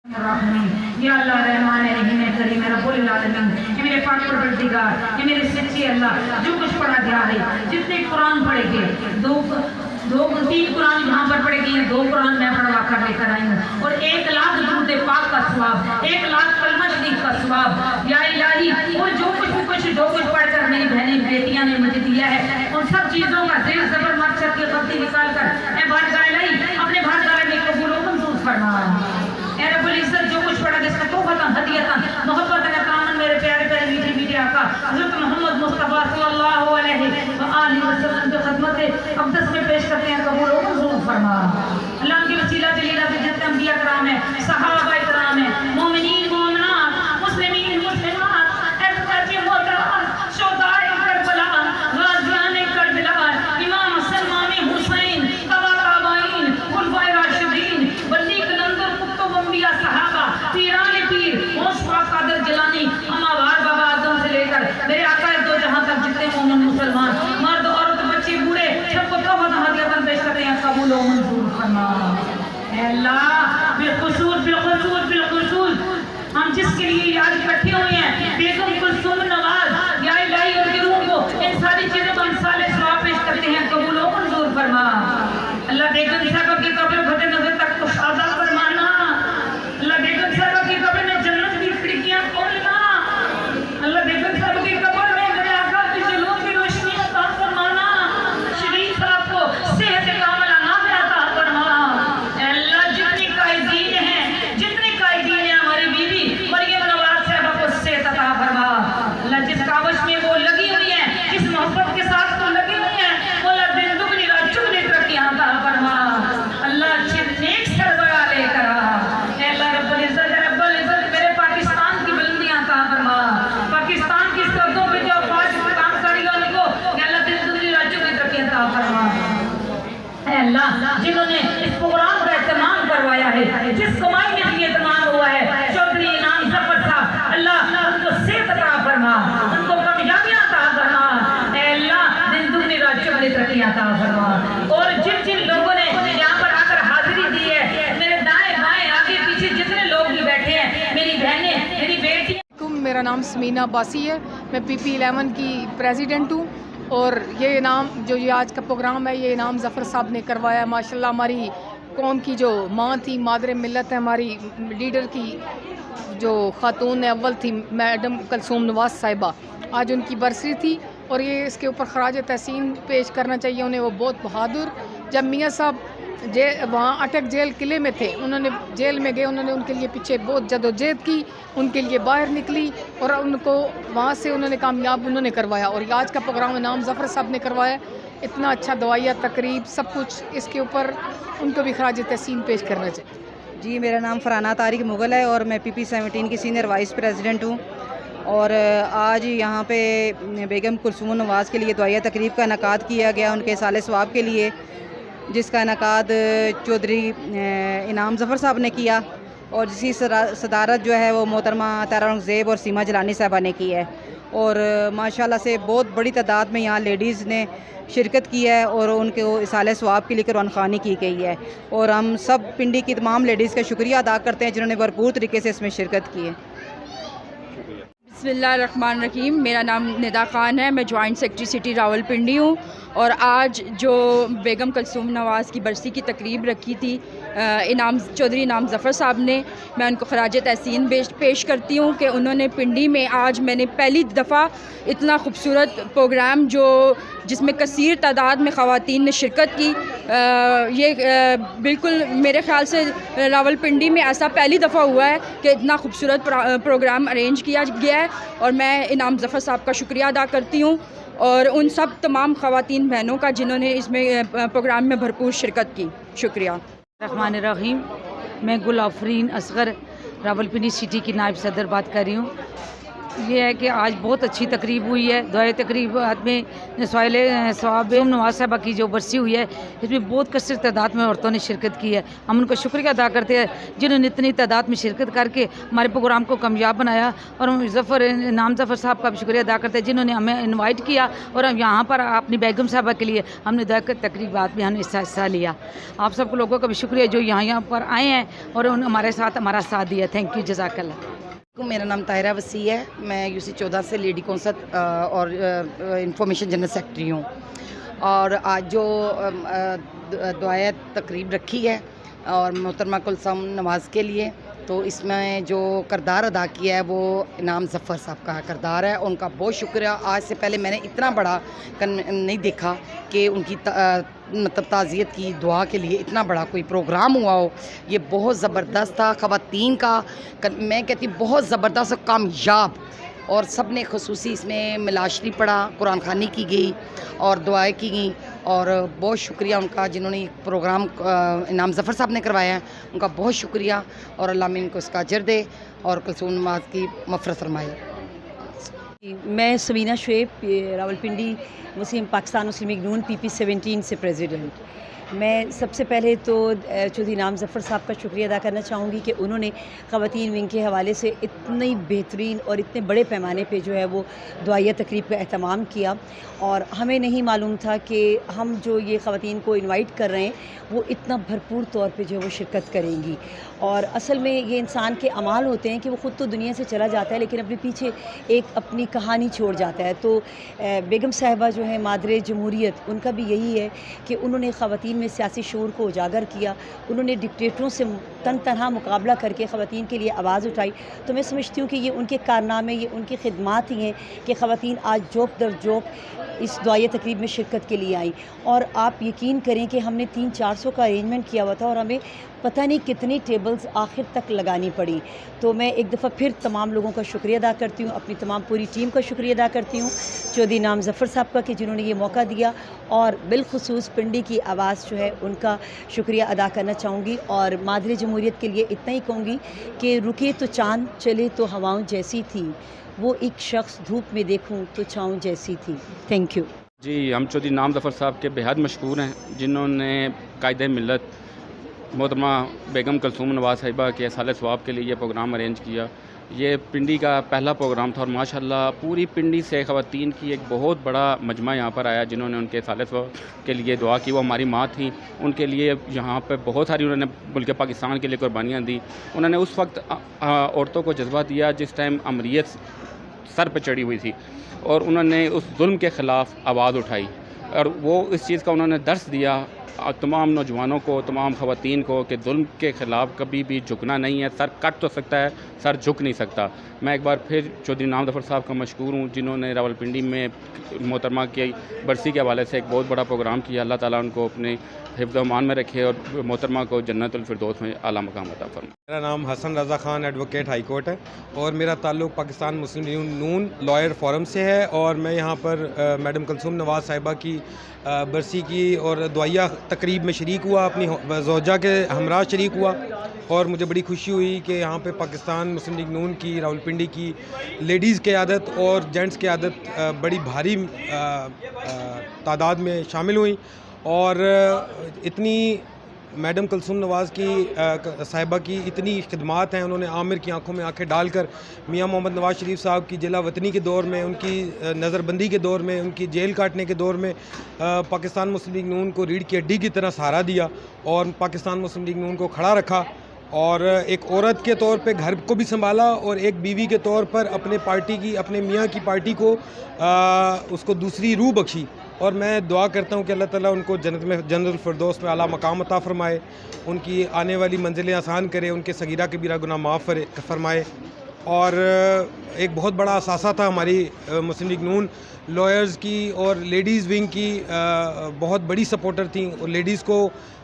یا اللہ رحمان رحیم کریم رب العالمین، یہ میرے پاک پروردگار، یہ میرے سچے اللہ، جو کچھ پڑھا گیا ہے، جتنے قرآن پڑھے گئے، تین قرآن یہاں پر پڑھے گئے ہیں، 2 قرآن میں پڑھوا کر لے کر آئی ہوں، اور 1,00,000 درود پاک کا ثواب، 1,00,000 کلمہ شریف کا ثواب، یا الہی اور جو کچھ پڑھ کر میری بہنیں بیٹیاں نے مجھے دیا ہے، ان سب چیزوں کا زیر زبر مقصد کی غلطی نکال کر اے بارگاہ الہی اپنے بارگاہ میں قبول و منظور فرما۔ اے رب العزت جو کچھ پڑھا جس کا توفہ ہدیہ محبت کامن میرے پیارے پیارے میٹھے میٹھے آقا حضرت محمد مصطفیٰ صلی اللہ علیہ وآلہ وسلم کی خدمت اقدس میں پیش کرتے ہیں، قبول و منظور فرما۔ اللہ ان کی وسیلہ جلیلہ سے جتنے انبیاء کرام ہیں، صحابہ کرام ہیں، مومنین مومنات، مسلمین مسلمات، احتجاج محترم، شہداء کربلا، غازیان کربلا، امام حسن امام حسین، تابعین، خلفائے راشدین، ولی قلندر کتب انبیاء صحابہ، پیران پیر، غوث پاک قادر جیلانی، اما بار بابا آدم سے لے کر میرے آقا دو جہاں تک جتنے مومن مسلمان مرد عورت بچے بوڑھے سب کو توبہ ہدیہ پیش کرتے ہیں، قبول و منظور فرما۔ اے اللہ بالخصوص ہم جس کے لیے آج اکٹھے ہوئے ہیں، بیگم کلثوم نواز، یا الہی ان کی روح کو ان ساری چیزوں کو امثال ثواب پیش کرتے ہیں، قبول و منظور فرما۔ اللہ بیگم صاحبہ کی قبر فتح نظر تک کشادہ فرمانا، اللہ بیگم صاحبہ کی قبر میں جنت کی کھڑکیاں کھولنا، اللہ بیگم صاحبہ کی قبر میں میرے آقا کی جلووں کی روشنی عطا فرمانا، شریف صاحب کو صحت کاملہ نافع عطا فرما۔ اے اللہ جتنی قائدین ہیں ہماری بیوی مریم نواز صاحبہ کو صحت عطا فرما۔ اللہ جس کاوش میں وہ لگی ہوئی ہیں، جس محبت کے ساتھ وہ لگی ہوئی ہیں، مولا دن دگنی رات چگنی ترقی عطا فرما۔ اللہ اچھے نیک سربراہ لے کر آ۔ اے اللہ رب العزت میرے پاکستان کی بلندیاں عطا فرما، پاکستان کی سرحدوں پہ جو افواج کام کری ان کو اے اللہ دن دگنی رات چگنی ترقی عطا فرما۔ اے اللہ جنہوں نے اس پروگرام کا اہتمام کروایا ہے، جس کمائی میں یہ اہتمام ہوا ہے، چودھری انعام ظفر صاحب، اللہ ان کو صحت عطا فرما، ان کو کامیابیاں عطا فرما۔ اے اللہ دن دگنی رات چگنی ترقی عطا فرما۔ اور جن لوگوں نے یہاں پر آ کر حاضری دی ہے، میرے دائیں بائیں آگے پیچھے جتنے لوگ بھی بیٹھے ہیں، میری بہنیں میری بیٹی۔ میرا نام سمینہ عباسی ہے، میں PP11 کی پریزیڈنٹ ہوں، اور یہ انعام جو یہ آج کا پروگرام ہے، یہ انعام ظفر صاحب نے کروایا ہے۔ ماشاءاللہ ہماری قوم کی جو ماں تھی، مادر ملت ہے، ہماری لیڈر کی جو خاتون اول تھی میڈم کلثوم نواز صاحبہ، آج ان کی برسی تھی، اور یہ اس کے اوپر خراج تحسین پیش کرنا چاہیے انہیں۔ وہ بہت بہادر، جب میاں صاحب وہاں اٹک جیل قلعے میں تھے، انہوں نے جیل میں گئے، انہوں نے ان کے لیے پیچھے بہت جدوجہد کی، ان کے لیے باہر نکلی، اور ان کو وہاں سے انہوں نے کامیاب انہوں نے کروایا۔ اور آج کا پروگرام انعام ظفر صاحب نے کروایا، اتنا اچھا دعائیہ تقریب سب کچھ، اس کے اوپر ان کو بھی خراج تحسین پیش کرنا چاہیے۔ جی میرا نام فرحانہ طارق مغل ہے، اور میں PP17 کی سینئر وائس پریزیڈنٹ ہوں، اور آج یہاں پہ بیگم کلثوم نواز کے لیے دعائیہ تقریب کا انعقاد کیا گیا، ان کے سال ثواب کے لیے، جس کا انعقاد چودھری انعام ظفر صاحب نے کیا، اور جس کی صدارت جو ہے وہ محترمہ طاہرہ اورنگزیب اور سیما جیلانی صاحبہ نے کی ہے، اور ماشاءاللہ سے بہت بڑی تعداد میں یہاں لیڈیز نے شرکت کی ہے، اور ان کے اصالہ ثواب کے لیے قرآن خوانی کی گئی ہے، اور ہم سب پنڈی کی تمام لیڈیز کا شکریہ ادا کرتے ہیں جنہوں نے بھرپور طریقے سے اس میں شرکت کی ہے۔ بسم اللہ الرحمن الرحیم، میرا نام ندا خان ہے، میں جوائنٹ سیکرٹری سٹی راولپنڈی ہوں، اور آج جو بیگم کلثوم نواز کی برسی کی تقریب رکھی تھی چودھری انعام ظفر صاحب نے، میں ان کو خراج تحسین پیش کرتی ہوں کہ انہوں نے پنڈی میں آج میں نے پہلی دفعہ اتنا خوبصورت پروگرام جس میں کثیر تعداد میں خواتین نے شرکت کی، یہ بالکل میرے خیال سے راولپنڈی میں ایسا پہلی دفعہ ہوا ہے کہ اتنا خوبصورت پروگرام ارینج کیا گیا ہے، اور میں انعام ظفر صاحب کا شکریہ ادا کرتی ہوں، اور ان سب تمام خواتین بہنوں کا جنہوں نے اس میں پروگرام میں بھرپور شرکت کی، شکریہ۔ الرحمن الرحیم، میں گل آفرین اصغر راولپنڈی سٹی کی نائب صدر بات کر رہی ہوں۔ یہ ہے کہ آج بہت اچھی تقریب ہوئی ہے. دعائے تقریبات میں سوائل ثواب بیگم نواز صاحبہ کی جو برسی ہوئی ہے اس میں بہت کثیر تعداد میں عورتوں نے شرکت کی ہے. ہم ان کا شکریہ ادا کرتے ہیں جنہوں نے اتنی تعداد میں شرکت کر کے ہمارے پروگرام کو کامیاب بنایا. اور ہم نام ظفر صاحب کا بھی شکریہ ادا کرتے ہیں جنہوں نے ہمیں انوائٹ کیا اور ہم یہاں پر اپنی بیگم صاحبہ کے لیے ہم نے دعائے تقریبات میں ہم نے حصہ لیا. آپ سب کو لوگوں کا بھی شکریہ جو یہاں پر آئے ہیں اور ہمارے ساتھ ہمارا ساتھ دیا. تھینک یو, جزاک اللہ. میرا نام طاہرہ وسیع ہے. میں UC 14 سے لیڈی کونسل اور انفارمیشن جنرل سیکرٹری ہوں. اور آج جو دعائے تقریب رکھی ہے اور محترمہ کلثوم نواز کے لیے, تو اس میں جو کردار ادا کیا ہے وہ انعام ظفر صاحب کا کردار ہے. ان کا بہت شکریہ. آج سے پہلے میں نے اتنا بڑا نہیں دیکھا کہ ان کی مطلب تعزیت کی دعا کے لیے اتنا بڑا کوئی پروگرام ہوا ہو. یہ بہت زبردست تھا. خواتین کا میں کہتی بہت زبردست اور کامیاب, اور سب نے خصوصی اس میں میلاد شریف پڑھا, قرآن خوانی کی گئی اور دعائیں کی گئیں. اور بہت شکریہ ان کا جنہوں نے پروگرام انعام ظفر صاحب نے کروایا ہے, ان کا بہت شکریہ. اور اللہ میں ان کو اس کا اجر دے اور کلثوم نواز کی مغفرت فرمائے. میں سمینہ شعیب, راولپنڈی مسلم پاکستان مسلم لیگ نون PP 17 سے پریزیڈنٹ. میں سب سے پہلے تو چودھری انعام ظفر صاحب کا شکریہ ادا کرنا چاہوں گی کہ انہوں نے خواتین ونگ کے حوالے سے اتنی بہترین اور اتنے بڑے پیمانے پہ جو ہے وہ دعائیہ تقریب کا اہتمام کیا. اور ہمیں نہیں معلوم تھا کہ ہم جو یہ خواتین کو انوائٹ کر رہے ہیں وہ اتنا بھرپور طور پہ جو ہے وہ شرکت کریں گی. اور اصل میں یہ انسان کے اعمال ہوتے ہیں کہ وہ خود تو دنیا سے چلا جاتا ہے لیکن اپنے پیچھے ایک اپنی کہانی چھوڑ جاتا ہے. تو بیگم صاحبہ جو ہے مادر جمہوریت, ان کا بھی یہی ہے کہ انہوں نے خواتین میں سیاسی شعور کو اجاگر کیا. انہوں نے ڈکٹیٹروں سے تنہا مقابلہ کر کے خواتین کے لیے آواز اٹھائی. تو میں سمجھتی ہوں کہ یہ ان کے کارنامے, یہ ان کی خدمات ہی ہیں کہ خواتین آج جوک در جوک اس دعائیہ تقریب میں شرکت کے لیے آئیں. اور آپ یقین کریں کہ ہم نے 300-400 کا ارینجمنٹ کیا ہوا تھا اور ہمیں پتہ نہیں کتنی ٹیبلز آخر تک لگانی پڑی. تو میں ایک دفعہ پھر تمام لوگوں کا شکریہ ادا کرتی ہوں, اپنی تمام پوری ٹیم کا شکریہ ادا کرتی ہوں, چودھری انعام ظفر صاحب کا کہ جنہوں نے یہ موقع دیا, اور بالخصوص پنڈی کی آواز جو ہے ان کا شکریہ ادا کرنا چاہوں گی. اور مادر جمہوریت کے لیے اتنا ہی کہوں گی کہ رکے تو چاند, چلے تو ہواؤں جیسی تھی, وہ ایک شخص دھوپ میں دیکھوں تو چھاؤں جیسی تھی. Thank you. جی, ہم چودھری انعام ظفر صاحب کے بہت مشکور ہیں جنہوں نے قائد ملت محترمہ بیگم کلثوم نواز صاحبہ کے سال ثواب کے لیے یہ پروگرام ارینج کیا. یہ پنڈی کا پہلا پروگرام تھا اور ماشاءاللہ پوری پنڈی سے خواتین کی ایک بہت بڑا مجمع یہاں پر آیا جنہوں نے ان کے سال ثواب کے لیے دعا کی. وہ ہماری ماں تھیں, ان کے لیے یہاں پہ بہت ساری انہوں نے ملک پاکستان کے لیے قربانیاں دی. انہوں نے اس وقت عورتوں کو جذبہ دیا جس ٹائم امریت سر پہ چڑھی ہوئی تھی, اور انہوں نے اس ظلم کے خلاف آواز اٹھائی. اور وہ اس چیز کا انہوں نے درس دیا تمام نوجوانوں کو, تمام خواتین کو, کہ ظلم کے خلاف کبھی بھی جھکنا نہیں ہے. سر کٹ تو سکتا ہے, سر جھک نہیں سکتا. میں ایک بار پھر چودھری انعام ظفر صاحب کا مشکور ہوں جنہوں نے راولپنڈی میں محترمہ کی برسی کے حوالے سے ایک بہت بڑا پروگرام کیا. اللہ تعالیٰ ان کو اپنے حفظ و امان میں رکھے اور محترمہ کو جنت الفردوس میں اعلیٰ مقام عطا فرمائے. میرا نام حسن Raza Khan advocate high court ہے اور میرا تعلق پاکستان مسلم لیگ نون لائر فورم سے ہے. اور میں یہاں پر میڈم کلثوم نواز صاحبہ کی برسی کی اور دعائیہ تقریب میں شریک ہوا, اپنی زوجہ کے ہمراہ شریک ہوا. اور مجھے بڑی خوشی ہوئی کہ یہاں پہ پاکستان مسلم لیگ نون کی راولپنڈی کی لیڈیز قیادت اور جینٹس قیادت بڑی بھاری تعداد میں شامل ہوئیں. اور اتنی میڈم کلثوم نواز کی صاحبہ کی اتنی خدمات ہیں. انہوں نے عامر کی آنکھوں میں آنکھیں ڈال کر میاں محمد نواز شریف صاحب کی جلا وطنی کے دور میں, ان کی نظر بندی کے دور میں, ان کی جیل کاٹنے کے دور میں پاکستان مسلم لیگ نون کو ریڑھ کی ہڈی کی طرح سہارا دیا اور پاکستان مسلم لیگ نون کو کھڑا رکھا. اور ایک عورت کے طور پہ گھر کو بھی سنبھالا اور ایک بیوی کے طور پر اپنے پارٹی کی, اپنے میاں کی پارٹی کو اس کو دوسری روح بخشی. اور میں دعا کرتا ہوں کہ اللہ تعالیٰ ان کو جنت الفردوس میں اعلیٰ مقام عطا فرمائے, ان کی آنے والی منزلیں آسان کرے, ان کے صغیرہ کبیرہ گناہ معاف فرمائے. اور ایک بہت بڑا اثاثہ تھا ہماری مسلم لیگ نون لائرز کی اور لیڈیز ونگ کی, بہت بڑی سپورٹر تھیں اور لیڈیز کو